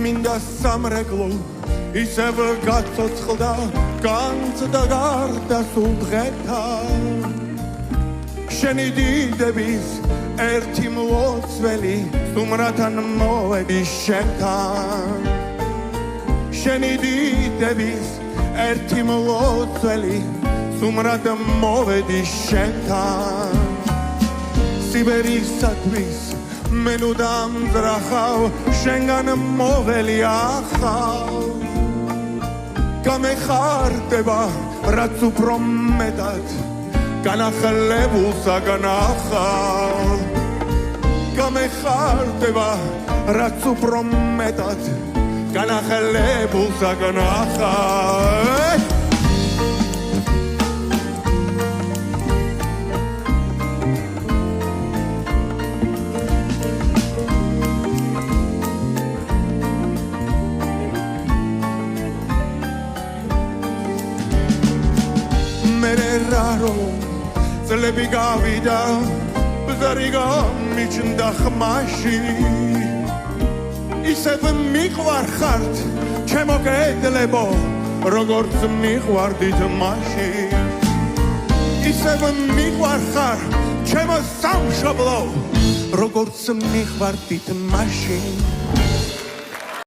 წმინდა სამრეკლო ისევ გაცოცხლდა განცდა გარდა სულ დღეთა შენი დიდების ერთი მლოცველი სტუმრთან მოვედი შენთან შენი დიდების ერთი მლოცველი სტუმრად მოვედი შენთან სიბერისათვის მე ნუ დამძრახავ შენგან მოველი ახალ გამეხარდება რაც უფრო მეტად განახლებულსა განახალ გამეხარდება რაც უფრო მეტად განახლებულსა განახალ წლები გავიდა ბზარი გამიჩნდა ხმაში ისევ მიყვარხართ ჩემო კედლებო როგორც მიყვარდით მაშინ ისევ მიყვარხარ ჩემო სამშობლო როგორც მიყვარდით მაშინ